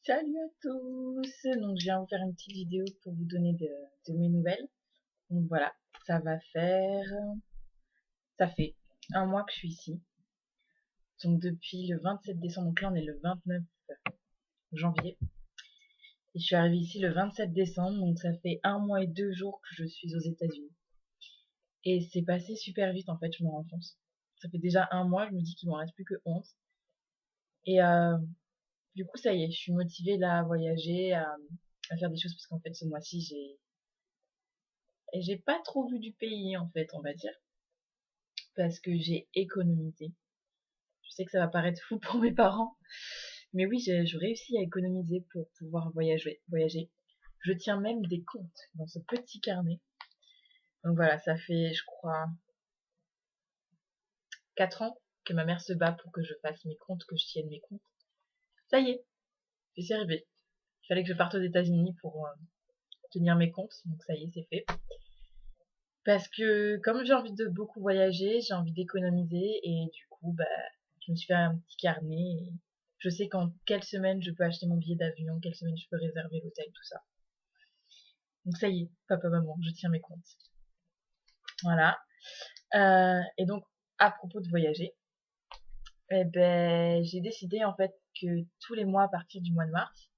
Salut à tous! Donc je viens vous faire une petite vidéo pour vous donner de mes nouvelles. Donc voilà, ça va faire... Ça fait un mois que je suis ici. Donc depuis le 27 décembre, donc là on est le 29 janvier. Et je suis arrivée ici le 27 décembre, donc ça fait un mois et 2 jours que je suis aux États-Unis. Et c'est passé super vite en fait, je me rends compte. Ça fait déjà un mois, je me dis qu'il m'en reste plus que 11. Et du coup ça y est, je suis motivée là à voyager, à faire des choses parce qu'en fait ce mois-ci j'ai pas trop vu du pays en fait, on va dire, parce que j'ai économisé. Je sais que ça va paraître fou pour mes parents, mais oui, j'ai réussi à économiser pour pouvoir voyager. Je tiens même des comptes dans ce petit carnet. Donc voilà, ça fait, je crois, 4 ans que ma mère se bat pour que je fasse mes comptes, que je tienne mes comptes. Ça y est, j'y suis arrivée. Il fallait que je parte aux États-Unis pour tenir mes comptes, donc ça y est, c'est fait. Parce que comme j'ai envie de beaucoup voyager, j'ai envie d'économiser et du coup, bah, je me suis fait un petit carnet et je sais qu'en quelle semaine je peux acheter mon billet d'avion, quelle semaine je peux réserver l'hôtel, tout ça. Donc ça y est, papa, maman, je tiens mes comptes. Voilà. Et donc, à propos de voyager, eh ben, j'ai décidé en fait que tous les mois à partir du mois de mars,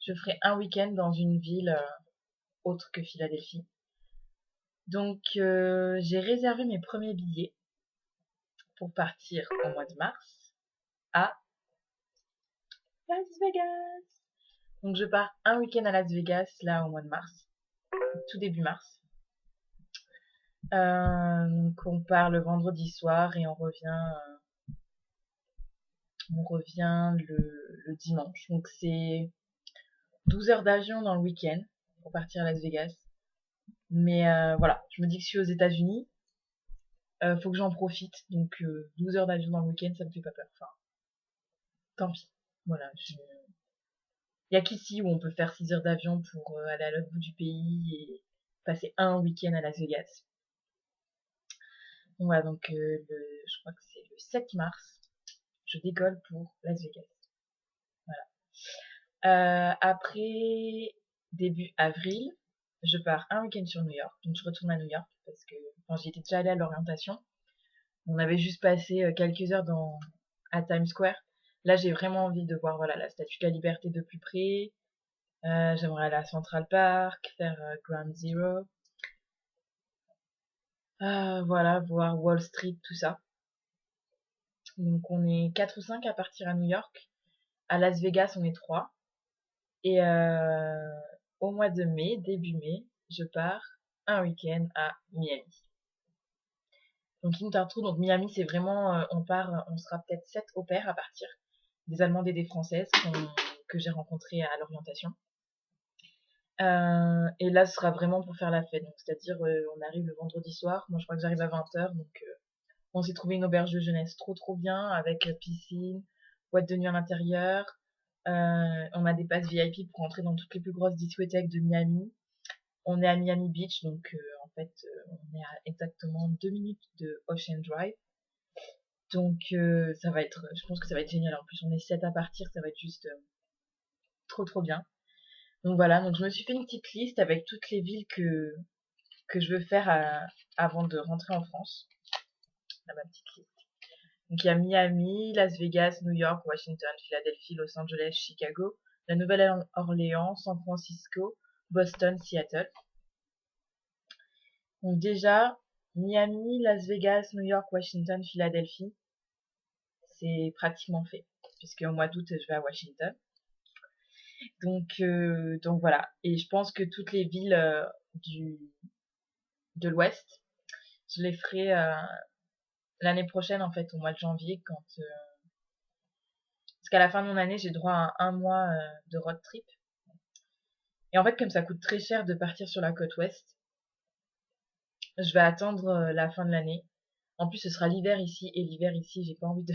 je ferai un week-end dans une ville autre que Philadelphie. Donc, j'ai réservé mes premiers billets pour partir au mois de mars à Las Vegas. Donc je pars un week-end à Las Vegas là au mois de mars, tout début mars. Donc on part le vendredi soir et on revient le dimanche. Donc c'est 12 heures d'avion dans le week-end pour partir à Las Vegas. Mais voilà, je me dis que je suis aux États-Unis, faut que j'en profite. Donc 12 heures d'avion dans le week-end, ça me fait pas peur. Enfin, tant pis. Voilà, il y a qu'ici où on peut faire 6 heures d'avion pour aller à l'autre bout du pays et passer un week-end à Las Vegas. Voilà, donc je crois que c'est le 7 mars, je décolle pour Las Vegas. Après, début avril, je pars un week-end sur New York. Donc je retourne à New York parce que j'y étais déjà allée à l'orientation. On avait juste passé quelques heures à Times Square. Là, j'ai vraiment envie de voir voilà la Statue de la Liberté de plus près. J'aimerais aller à Central Park, faire Ground Zero. Voilà, voir Wall Street, tout ça. Donc on est 4 ou 5 à partir à New York. À Las Vegas, on est 3. Et au mois de mai, début mai, je pars un week-end à Miami. Donc Intertrou, donc Miami, c'est vraiment, on sera peut-être 7 au pair à partir, des Allemandes et des Françaises que j'ai rencontrées à l'orientation. Et là, ce sera vraiment pour faire la fête. Donc c'est-à-dire, on arrive le vendredi soir. Moi, je crois que j'arrive à 20 h, donc on s'est trouvé une auberge de jeunesse trop bien avec piscine, boîte de nuit à l'intérieur. On a des passes VIP pour entrer dans toutes les plus grosses discothèques de Miami. On est à Miami Beach, donc en fait, on est à exactement 2 minutes de Ocean Drive. Donc ça va être, je pense que ça va être génial. En plus, on est 7 à partir, ça va être juste trop bien. Donc voilà, donc je me suis fait une petite liste avec toutes les villes que je veux faire avant de rentrer en France. Là, ma petite liste. Donc il y a Miami, Las Vegas, New York, Washington, Philadelphie, Los Angeles, Chicago, la Nouvelle-Orléans, San Francisco, Boston, Seattle. Donc déjà, Miami, Las Vegas, New York, Washington, Philadelphie, c'est pratiquement fait, puisque au mois d'août, je vais à Washington. Donc voilà. Et je pense que toutes les villes de l'Ouest, je les ferai l'année prochaine, en fait, au mois de janvier, parce qu'à la fin de mon année, j'ai droit à un mois de road trip. Et en fait, comme ça coûte très cher de partir sur la côte ouest, je vais attendre la fin de l'année. En plus, ce sera l'hiver ici, et l'hiver ici, j'ai pas envie de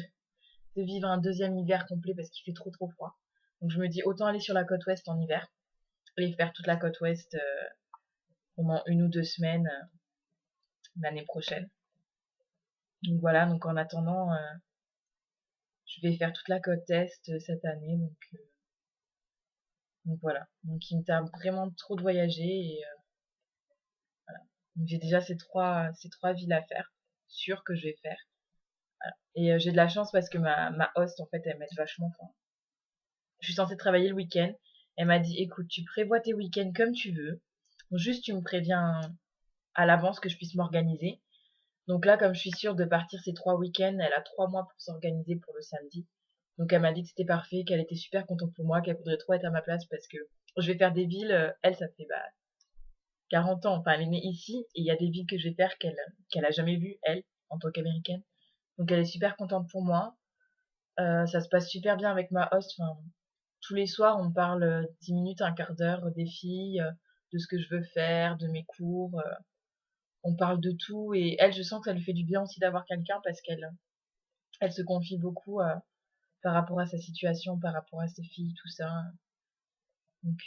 vivre un deuxième hiver complet parce qu'il fait trop froid. Donc je me dis autant aller sur la côte ouest en hiver et faire toute la côte ouest pendant 1 ou 2 semaines l'année prochaine. Donc voilà, donc en attendant, je vais faire toute la côte est cette année. Donc Donc voilà. Donc il me tarde vraiment trop de voyager et voilà. Donc j'ai déjà ces trois villes à faire, sûres que je vais faire. Voilà. Et j'ai de la chance parce que ma host, en fait, elle m'aide vachement. Enfin, je suis censée travailler le week-end. Elle m'a dit, écoute, tu prévois tes week-ends comme tu veux. Juste, tu me préviens à l'avance que je puisse m'organiser. Donc là, comme je suis sûre de partir ces 3 week-ends, elle a 3 mois pour s'organiser pour le samedi. Donc elle m'a dit que c'était parfait, qu'elle était super contente pour moi, qu'elle voudrait trop être à ma place parce que je vais faire des villes, elle, ça fait 40 ans. Enfin, elle est née ici et il y a des villes que je vais faire qu'elle a jamais vues, elle, en tant qu'américaine. Donc elle est super contente pour moi. Ça se passe super bien avec ma host. Enfin, tous les soirs, on parle 10 minutes, un quart d'heure des filles, de ce que je veux faire, de mes cours. On parle de tout et elle, je sens que ça lui fait du bien aussi d'avoir quelqu'un parce qu'elle se confie beaucoup par rapport à sa situation, par rapport à ses filles, tout ça. Donc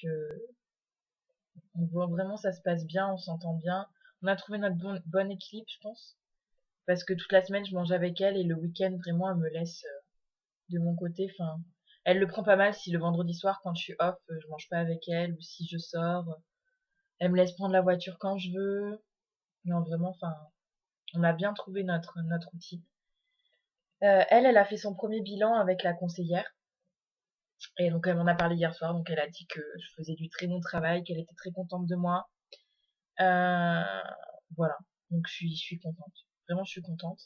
on voit vraiment ça se passe bien, on s'entend bien. On a trouvé notre bon équilibre, je pense, parce que toute la semaine je mange avec elle et le week-end vraiment elle me laisse de mon côté. Enfin, elle le prend pas mal si le vendredi soir quand je suis off, je mange pas avec elle ou si je sors. Elle me laisse prendre la voiture quand je veux. Non, vraiment, enfin, on a bien trouvé notre outil. Elle a fait son premier bilan avec la conseillère. Et donc, elle m'en a parlé hier soir. Donc, elle a dit que je faisais du très bon travail, qu'elle était très contente de moi. Euh, voilà. Donc, je suis contente. Vraiment, je suis contente.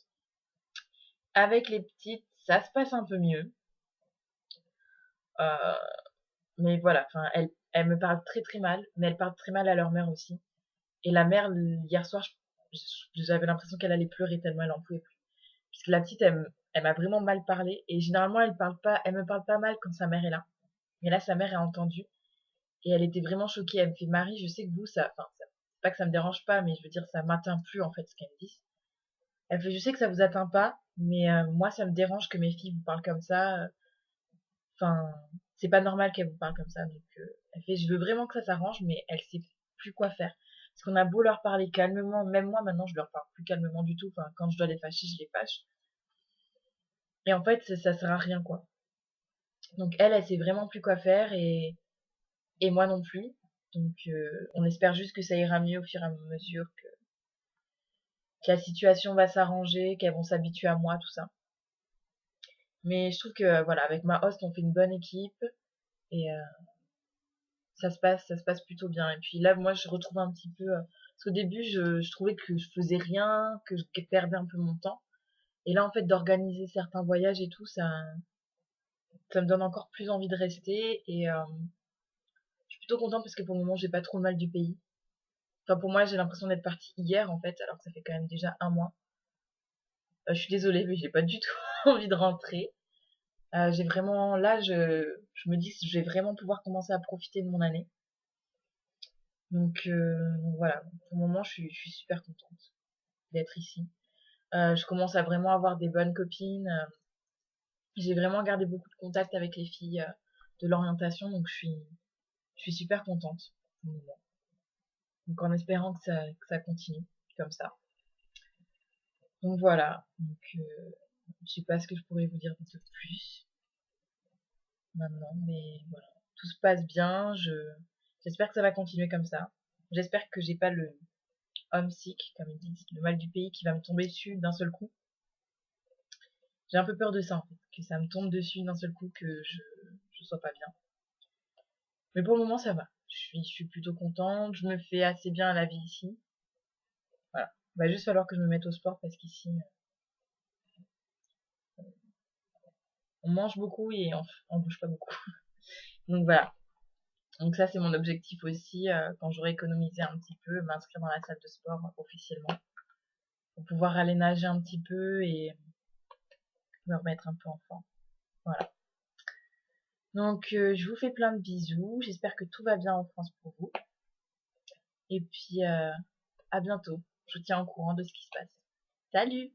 Avec les petites, ça se passe un peu mieux. Euh, mais voilà. Enfin, elle me parle très très mal. Mais elle parle très mal à leur mère aussi. Et la mère, hier soir, j'avais l'impression qu'elle allait pleurer tellement elle en pouvait plus. Puisque la petite, elle m'a vraiment mal parlé. Et généralement, elle me parle pas mal quand sa mère est là. Mais là, sa mère a entendu. Et elle était vraiment choquée. Elle me fait, Marie, je sais que vous, c'est pas que ça me dérange pas, mais je veux dire, ça m'atteint plus, en fait, ce qu'elle me dit. Elle fait, je sais que ça vous atteint pas, mais moi, ça me dérange que mes filles vous parlent comme ça. Enfin, c'est pas normal qu'elles vous parlent comme ça. Donc, elle fait, je veux vraiment que ça s'arrange, mais elle sait plus quoi faire. Parce qu'on a beau leur parler calmement, même moi, maintenant, je leur parle plus calmement du tout. Enfin, quand je dois les fâcher, je les fâche. Et en fait, ça sert à rien, quoi. Donc, elle sait vraiment plus quoi faire et moi non plus. Donc, on espère juste que ça ira mieux au fur et à mesure, que la situation va s'arranger, qu'elles vont s'habituer à moi, tout ça. Mais je trouve que, voilà, avec ma host, on fait une bonne équipe et ça se passe plutôt bien. Et puis là, moi, je retrouve un petit peu, parce qu'au début, je trouvais que je faisais rien, que je perdais un peu mon temps. Et là, en fait, d'organiser certains voyages et tout, ça me donne encore plus envie de rester. Et je suis plutôt contente parce que pour le moment, j'ai pas trop le mal du pays. Enfin, pour moi, j'ai l'impression d'être partie hier, en fait, alors que ça fait quand même déjà un mois. Je suis désolée, mais j'ai pas du tout envie de rentrer. J'ai vraiment, là, je me dis que je vais vraiment pouvoir commencer à profiter de mon année. Donc voilà, pour le moment, je suis super contente d'être ici. Je commence à vraiment avoir des bonnes copines. J'ai vraiment gardé beaucoup de contact avec les filles de l'orientation, donc je suis super contente pour le moment. Donc en espérant que ça continue comme ça. Donc voilà, donc je sais pas ce que je pourrais vous dire de plus maintenant, mais voilà. Tout se passe bien, j'espère que ça va continuer comme ça. J'espère que j'ai pas le homesick, comme ils disent, le mal du pays qui va me tomber dessus d'un seul coup. J'ai un peu peur de ça, en fait, que ça me tombe dessus d'un seul coup, que je sois pas bien. Mais pour le moment, ça va. Je suis plutôt contente, je me fais assez bien à la vie ici. Voilà. Il va juste falloir que je me mette au sport parce qu'ici, on mange beaucoup et on bouge pas beaucoup. Donc voilà. Donc ça, c'est mon objectif aussi, quand j'aurai économisé un petit peu, m'inscrire dans la salle de sport officiellement, pour pouvoir aller nager un petit peu et me remettre un peu en forme. Voilà. Donc je vous fais plein de bisous, j'espère que tout va bien en France pour vous. Et puis à bientôt, je vous tiens au courant de ce qui se passe. Salut!